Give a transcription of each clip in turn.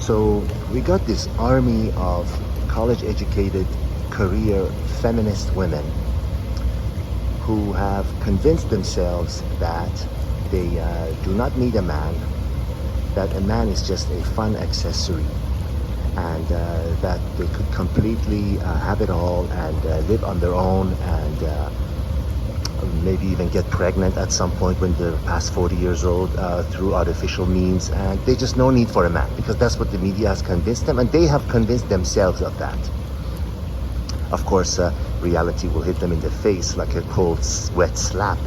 So we got this army of college-educated, career feminist women who have convinced themselves that they do not need a man, that a man is just a fun accessory, and that they could completely have it all and live on their own, and maybe even get pregnant at some point when they're past 40 years old through artificial means, and they just no need for a man, because that's what the media has convinced them, and they have convinced themselves of that. Of course, reality will hit them in the face like a cold, wet slap,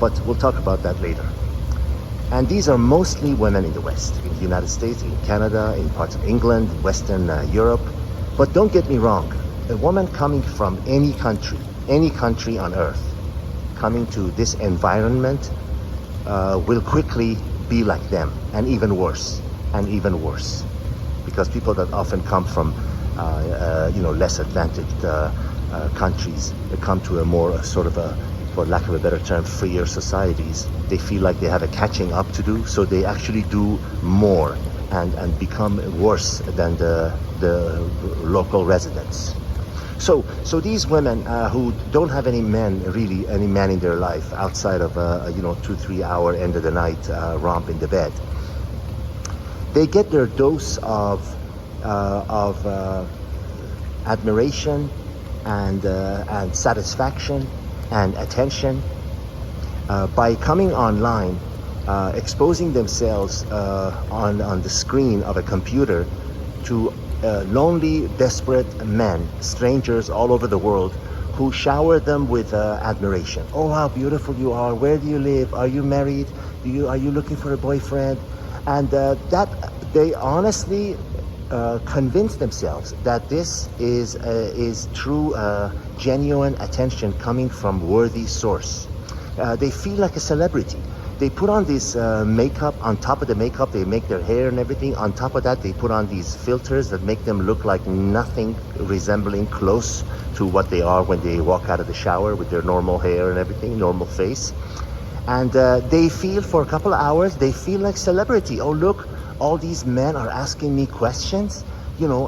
but we'll talk about that later. And these are mostly women in the West, in the United States, in Canada, in parts of England, Western Europe. But don't get me wrong, a woman coming from any country on earth, coming to this environment, will quickly be like them, and even worse, because people that often come from less advantaged countries, they come to a more sort of a, for lack of a better term, freer societies. They feel like they have a catching up to do, so they actually do more and become worse than the local residents. So these women who don't have any man in their life outside of a 2-3 hour end of the night romp in the bed, they get their dose of admiration and satisfaction and attention by coming online, exposing themselves on the screen of a computer to lonely, desperate men, strangers all over the world, who shower them with admiration. Oh, how beautiful you are! Where do you live? Are you married? Are you looking for a boyfriend? And that they honestly convince themselves that this is true, genuine attention coming from worthy source. They feel like a celebrity. They put on this makeup. On top of the makeup, they make their hair and everything. On top of that, they put on these filters that make them look like nothing resembling close to what they are when they walk out of the shower with their normal hair and everything, normal face. And they feel, for a couple of hours, they feel like celebrity. Oh, look, all these men are asking me questions,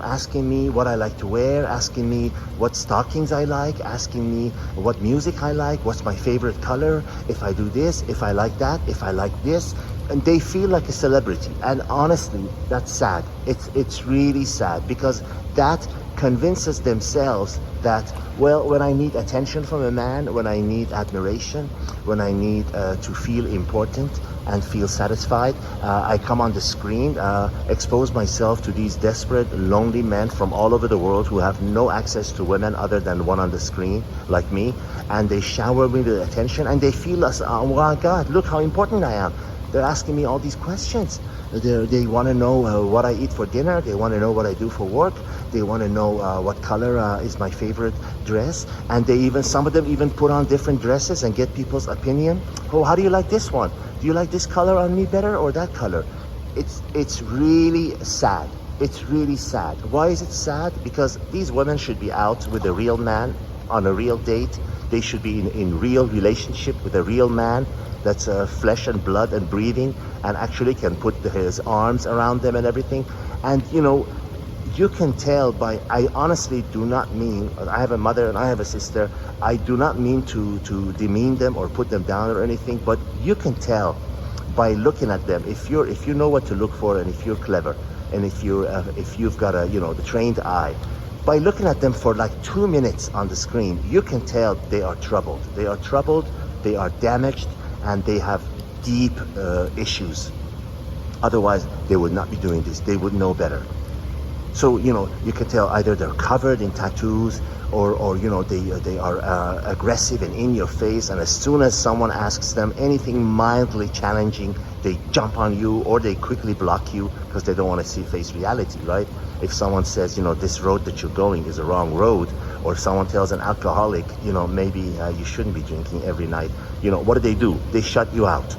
asking me what I like to wear, asking me what stockings I like, asking me what music I like, what's my favorite color, if I do this, if I like that, if I like this. And they feel like a celebrity. And honestly, that's sad. It's really sad, because that convinces themselves that, well, when I need attention from a man, when I need admiration, when I need to feel important and feel satisfied, I come on the screen, expose myself to these desperate, lonely men from all over the world who have no access to women other than one on the screen, like me, and they shower me with attention, and they feel us, oh my God, look how important I am. They're asking me all these questions. They want to know what I eat for dinner. They want to know what I do for work. They want to know what color is my favorite dress. And some of them even put on different dresses and get people's opinion. Oh, how do you like this one? Do you like this color on me better or that color? It's really sad. It's really sad. Why is it sad? Because these women should be out with a real man on a real date. They should be in real relationship with a real man that's flesh and blood and breathing, and actually can put his arms around them and everything. And you can tell by, I honestly do not mean, I have a mother and I have a sister, I do not mean to demean them or put them down or anything, but you can tell by looking at them, if you know what to look for, and if you're clever, and if you've got the trained eye, by looking at them for like 2 minutes on the screen, you can tell they are troubled. They are troubled, they are damaged, and they have deep issues. Otherwise, they would not be doing this. They would know better. So, you can tell either they're covered in tattoos, or they are aggressive and in your face, and as soon as someone asks them anything mildly challenging, they jump on you, or they quickly block you because they don't want to face reality, right? If someone says, this road that you're going is a wrong road, or someone tells an alcoholic, maybe you shouldn't be drinking every night, what do? They shut you out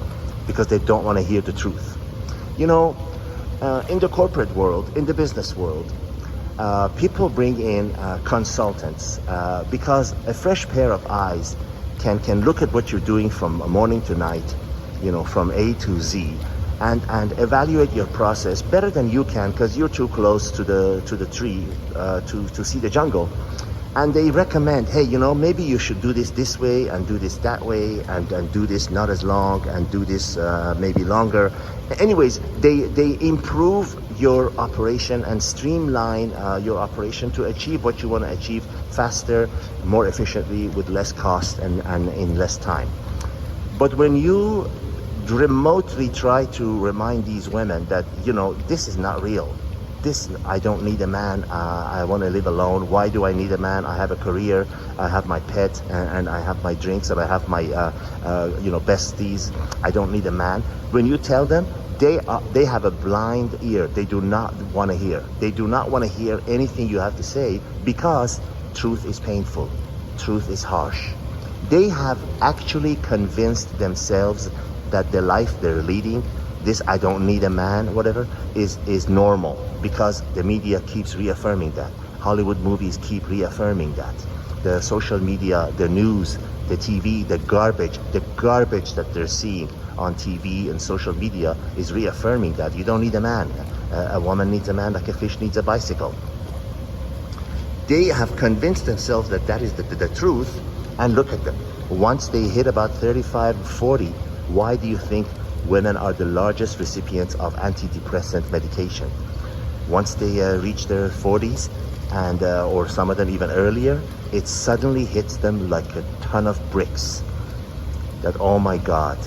because they don't want to hear the truth. In the corporate world, in the business world, people bring in consultants because a fresh pair of eyes can look at what you're doing from morning to night, from A to Z, and evaluate your process better than you can, because you're too close to the tree to see the jungle. And they recommend, hey, maybe you should do this way and do this that way, and do this not as long and do this maybe longer. Anyways, they improve your operation and streamline your operation to achieve what you want to achieve faster, more efficiently, with less cost and in less time. But when you remotely try to remind these women that, this is not real. I don't need a man. I want to live alone. Why do I need a man? I have a career. I have my pet, and I have my drinks, and I have my, besties. I don't need a man. When you tell them, they have a blind ear. They do not want to hear. They do not want to hear anything you have to say, because truth is painful. Truth is harsh. They have actually convinced themselves that the life they're leading, this I don't need a man, whatever, is normal, because the media keeps reaffirming that. Hollywood movies keep reaffirming that. The social media, the news, the TV, the garbage that they're seeing on TV and social media is reaffirming that. You don't need a man. A woman needs a man like a fish needs a bicycle. They have convinced themselves that that is the truth, and look at them. Once they hit about 35, 40, why do you think women are the largest recipients of antidepressant medication? Once they reach their 40s, and or some of them even earlier, it suddenly hits them like a ton of bricks that, oh my God,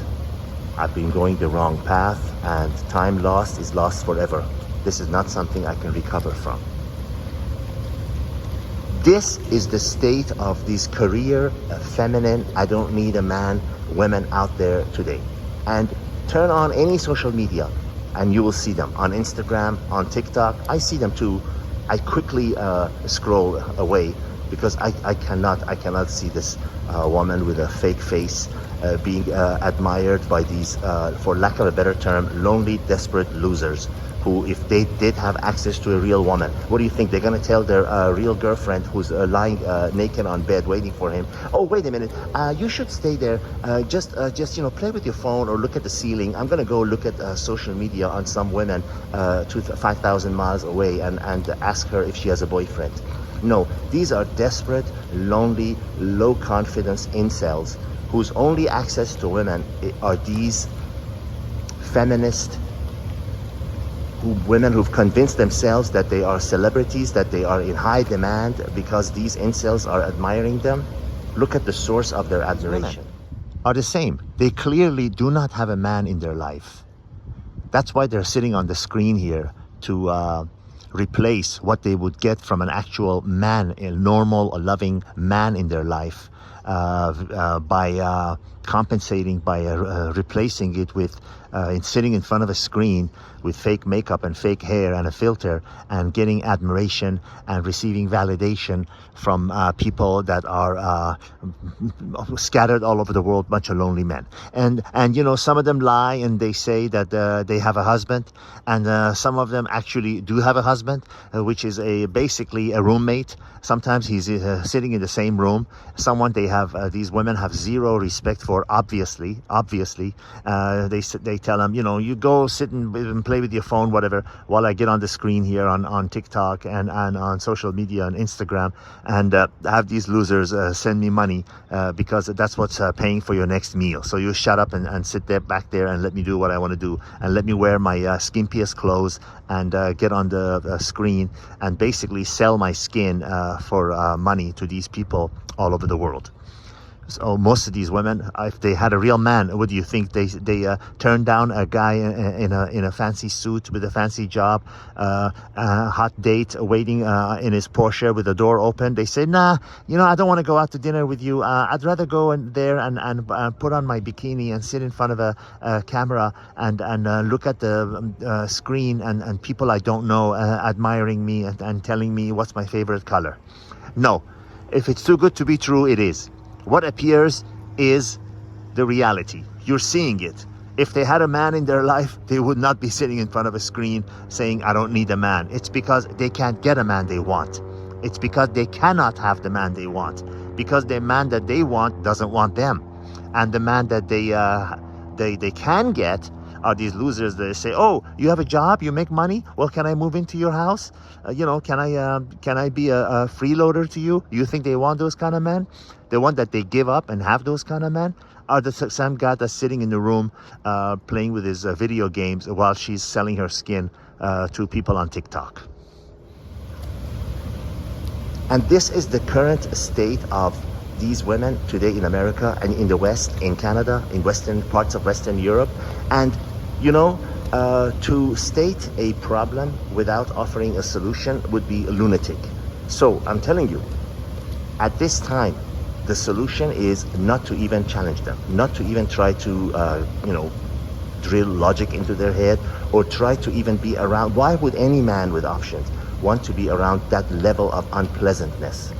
I've been going the wrong path, and time lost is lost forever. This is not something I can recover from. This is the state of these career, feminine, I don't need a man women out there today. And turn on any social media and you will see them on Instagram, on TikTok. I see them too. I quickly scroll away, because I cannot see this woman with a fake face being admired by these, for lack of a better term, lonely, desperate losers, who, if they did have access to a real woman, what do you think? They're going to tell their real girlfriend, who's lying naked on bed waiting for him, oh, wait a minute, you should stay there, just play with your phone or look at the ceiling. I'm going to go look at social media on some women 5,000 miles away and ask her if she has a boyfriend. No, these are desperate, lonely, low confidence incels whose only access to women are these feminist women who've convinced themselves that they are celebrities, that they are in high demand because these incels are admiring them. Look at the source of their admiration. Are the same. They clearly do not have a man in their life. That's why they're sitting on the screen here to replace what they would get from an actual man, a normal, a loving man in their life, by compensating, by replacing it with sitting in front of a screen with fake makeup and fake hair and a filter, and getting admiration and receiving validation from people that are scattered all over the world, bunch of lonely men. And some of them lie and they say that they have a husband, and some of them actually do have a husband, which is basically a roommate. Sometimes he's sitting in the same room. Someone these women have zero respect for. Obviously, they tell them, you go sit and play with your phone, whatever, while I get on the screen here on TikTok and on social media and Instagram, and have these losers send me money because that's what's paying for your next meal. So you shut up and sit there back there and let me do what I want to do, and let me wear my skimpiest clothes and get on the screen and basically sell my skin for money to these people all over the world. So most of these women, if they had a real man, what do you think? They turn down a guy in a fancy suit with a fancy job, a hot date waiting in his Porsche with the door open. They say, nah, I don't want to go out to dinner with you. I'd rather go in there and put on my bikini and sit in front of a camera and look at the screen and people I don't know admiring me and telling me what's my favorite color. No, if it's too good to be true, it is. What appears is the reality. You're seeing it. If they had a man in their life, they would not be sitting in front of a screen saying, I don't need a man. It's because they can't get a man they want. It's because they cannot have the man they want. Because the man that they want doesn't want them. And the man that they can get are these losers that say, oh, you have a job, you make money, well, can I move into your house? Can I be a freeloader to you? You think they want those kind of men? They want that they give up and have those kind of men? Are the same guy that's sitting in the room playing with his video games while she's selling her skin to people on TikTok? And this is the current state of these women today in America and in the West, in Canada, in Western parts of Western Europe. And to state a problem without offering a solution would be lunatic. So I'm telling you, at this time, the solution is not to even challenge them, not to even try to, drill logic into their head or try to even be around. Why would any man with options want to be around that level of unpleasantness?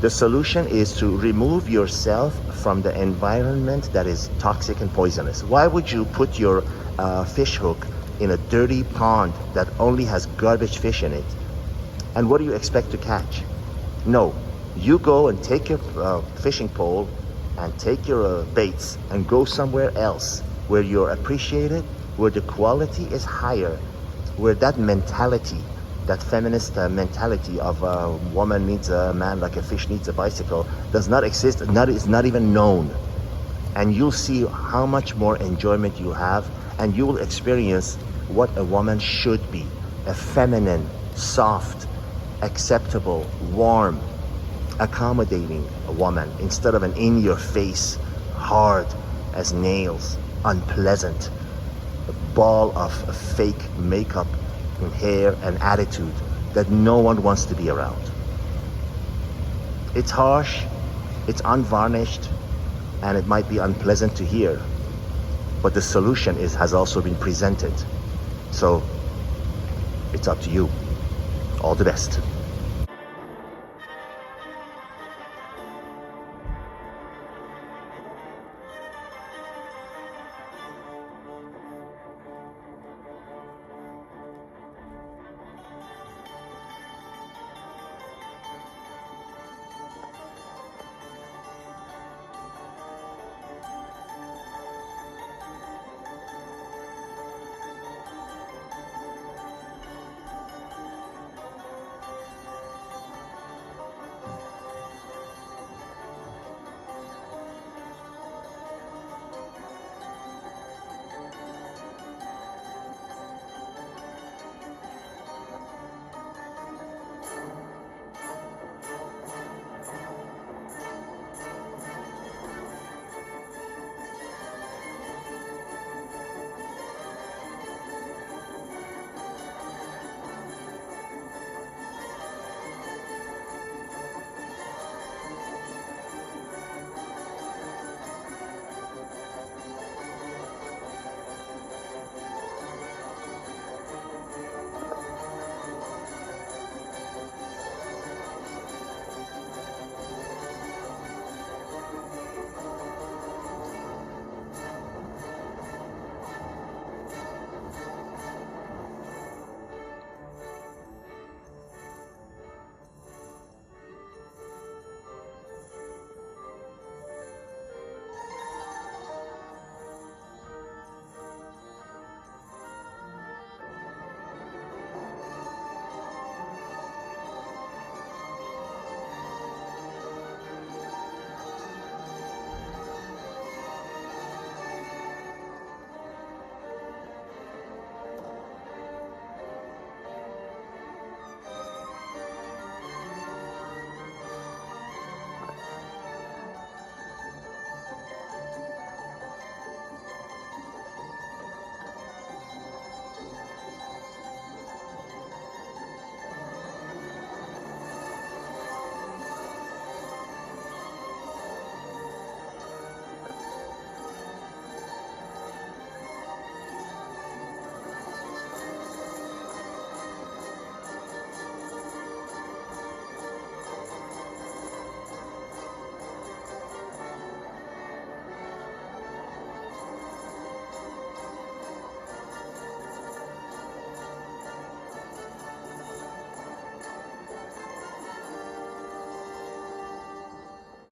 The solution is to remove yourself from the environment that is toxic and poisonous. Why would you put your fish hook in a dirty pond that only has garbage fish in it? And what do you expect to catch? No, you go and take your fishing pole and take your baits and go somewhere else where you're appreciated, where the quality is higher, where that mentality, that feminist mentality of a woman needs a man like a fish needs a bicycle does not exist, is not even known. And you'll see how much more enjoyment you have, and you will experience what a woman should be: a feminine, soft, acceptable, warm, accommodating woman, instead of an in-your-face, hard as nails, unpleasant ball of fake makeup and hair and attitude that no one wants to be around. It's harsh, it's unvarnished, and it might be unpleasant to hear, but the solution has also been presented. So it's up to you. All the best.